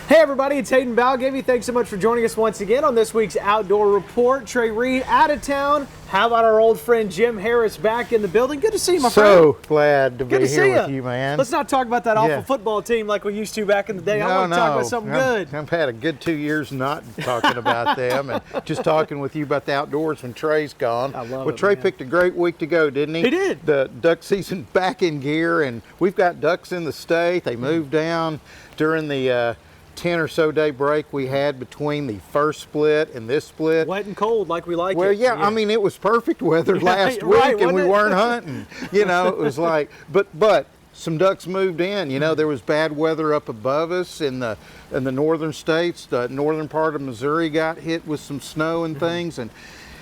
Hey everybody, it's Hayden Balgavy. Thanks so much for joining us once again on this week's Outdoor Report. Trey Reed out of town. How about our old friend Jim Harris back in the building? Good to see you, my friend. So glad to be here with you, man. Let's not talk about that awful football team like we used to back in the day. I want to talk about something good. I've had a good 2 years not talking about them and just talking with you about the outdoors when Trey's gone. I love Well, it, Trey man. picked a great week to go, didn't he? He did. The duck season back in gear, and we've got ducks in the state. They moved down during the 10 or so day break we had between the first split and this split. Wet and cold like we like Well, it. yeah, I mean, it was perfect weather last week, right, and we wasn't it? weren't hunting. You know, it was like, but some ducks moved in. You know, there was bad weather up above us in the northern states. The northern part of Missouri got hit with some snow and things, and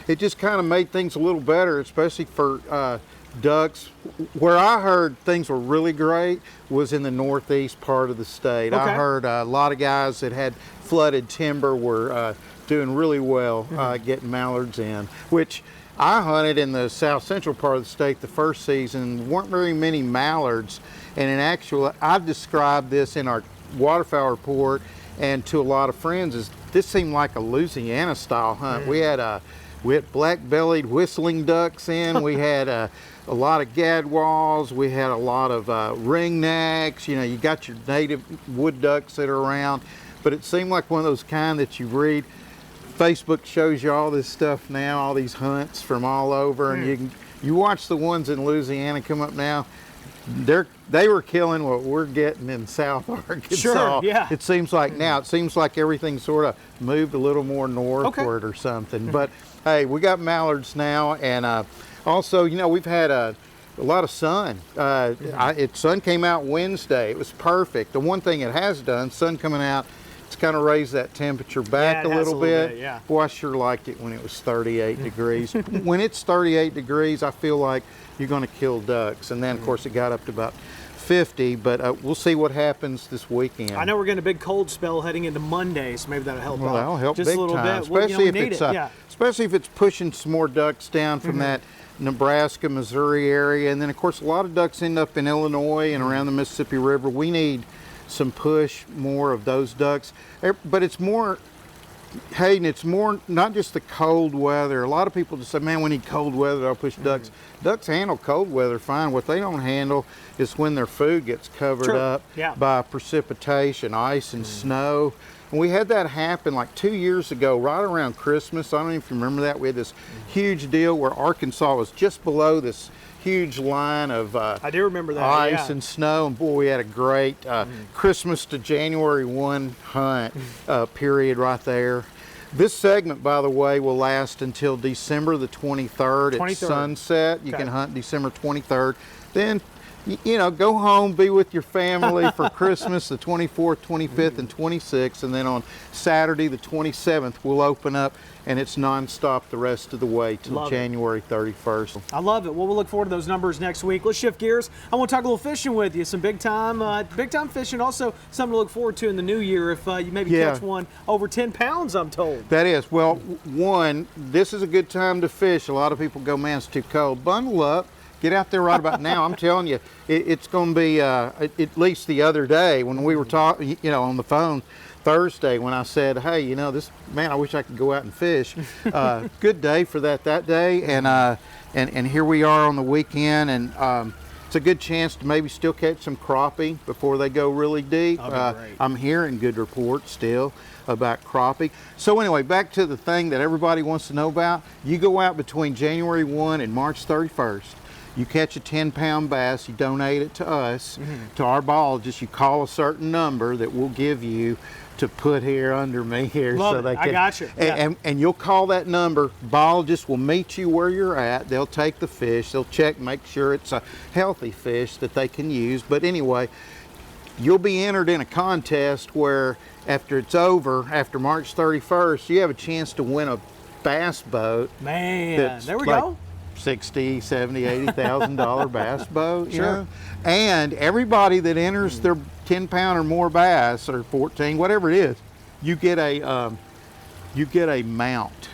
it just kind of made things a little better, especially for ducks. Where I heard things were really great was in the northeast part of the state. Okay. I heard a lot of guys that had flooded timber were doing really well getting mallards in, which I hunted in the south central part of the state the first season. There weren't very many mallards, and in actual, I've described this in our waterfowl report and to a lot of friends as this seemed like a Louisiana style hunt. We had black-bellied whistling ducks in. We had a lot of gadwalls. We had a lot of ringnecks. You know, you got your native wood ducks that are around, but it seemed like one of those kind that you read. Facebook shows you all this stuff now, all these hunts from all over, and you watch the ones in Louisiana come up now. They were killing what we're getting in South Arkansas. Sure, yeah. It seems like now, it seems like everything sort of moved a little more northward or something. But hey, we got mallards now, and also, you know, we've had a lot of sun. Sun came out Wednesday. It was perfect. The one thing it has done, sun coming out, it's kind of raised that temperature back a little bit. Yeah. Boy, I sure liked it when it was 38 degrees. When it's 38 degrees, I feel like you're going to kill ducks. And then, of course, it got up to about 50, but we'll see what happens this weekend. I know we're getting a big cold spell heading into Monday, so maybe that'll help out. Well, that'll help just big a little time, bit. Well, especially we if need it's it. especially if it's pushing some more ducks down from that Nebraska, Missouri area, and then of course a lot of ducks end up in Illinois and around the Mississippi River. We need some push more of those ducks, but it's more, Hayden, it's more not just the cold weather. A lot of people just say, man, we need cold weather, I'll push ducks. Ducks handle cold weather fine. What they don't handle is when their food gets covered up by precipitation, ice and snow. And we had that happen like 2 years ago, right around Christmas. I don't know if you remember that. We had this huge deal where Arkansas was just below this huge line of I do remember that, ice and snow, and boy, we had a great Christmas to January 1 hunt period right there. This segment, by the way, will last until December the 23rd at sunset. You can hunt December 23rd. Then, you know, go home, be with your family for Christmas the 24th, 25th, and 26th, and then on Saturday the 27th we'll open up, and it's nonstop the rest of the way till January 31st. I love it. Well, we'll look forward to those numbers next week. Let's shift gears. I want to talk a little fishing with you. Some big time fishing. Also, something to look forward to in the new year if you maybe catch one over 10 pounds, I'm told. That is. Well, one, this is a good time to fish. A lot of people go, man, it's too cold. Bundle up. Get out there right about now. I'm telling you, it's going to be, at least the other day when we were talking, you know, on the phone Thursday when I said, hey, you know, man, I wish I could go out and fish. Good day for that day. And here we are on the weekend, and it's a good chance to maybe still catch some crappie before they go really deep. I'm hearing good reports still about crappie. So anyway, back to the thing that everybody wants to know about. You go out between January 1 and March 31st. You catch a 10-pound bass, you donate it to us, to our biologist. You call a certain number that we'll give you to put here under me here. I got you. And you'll call that number. Biologists will meet you where you're at. They'll take the fish. They'll check, make sure it's a healthy fish that they can use. But anyway, you'll be entered in a contest where after it's over, after March 31st, you have a chance to win a bass boat. Man, there we go. $60,000, $70,000, $80,000 bass boat, you know? And everybody that enters their 10-pound or more bass, or 14, whatever it is, you get a mount.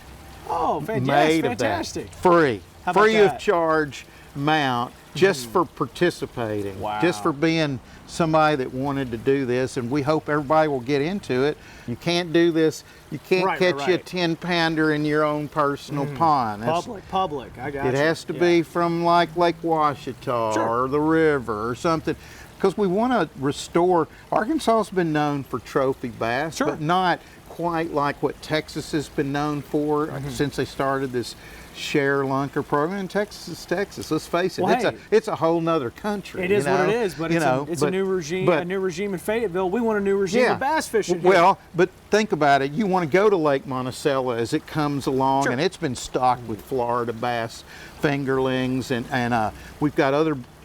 Oh, made fantastic! of that, free of charge. mount just for participating, Wow. just for being somebody that wanted to do this, and we hope everybody will get into it. You can't do this, you can't catch you a 10-pounder in your own personal pond. That's, Public, I got it you. has to be from like Lake Washita or the river or something, because we want to restore. Arkansas's been known for trophy bass, but not quite like what Texas has been known for since they started this share lunker program. Texas is Texas. Let's face it, Well, it's a whole nother country. It is what it is, but it's a new regime. A new regime in Fayetteville. We want a new regime of bass fishing. Well, but think about it. You want to go to Lake Monticello as it comes along, and it's been stocked with Florida bass, fingerlings, and we've got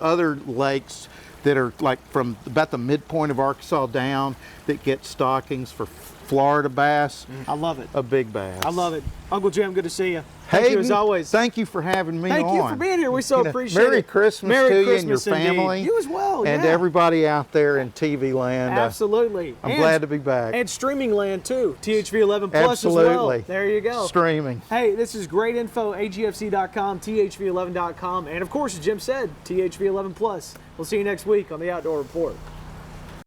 other lakes that are like from about the midpoint of Arkansas down that get stockings for Florida bass. I love it. A big bass. I love it. Uncle Jim, good to see you. Thank you as always. Thank you for having me on. Thank you for being here. We so appreciate Merry it. Christmas to you and your family. You as well. And to everybody out there in TV land. Absolutely. I'm glad to be back. And streaming land too. THV 11 Plus as well. There you go. Streaming. Hey, this is great info. AGFC.com, THV11.com, and of course, as Jim said, THV 11 Plus. We'll see you next week on the Outdoor Report.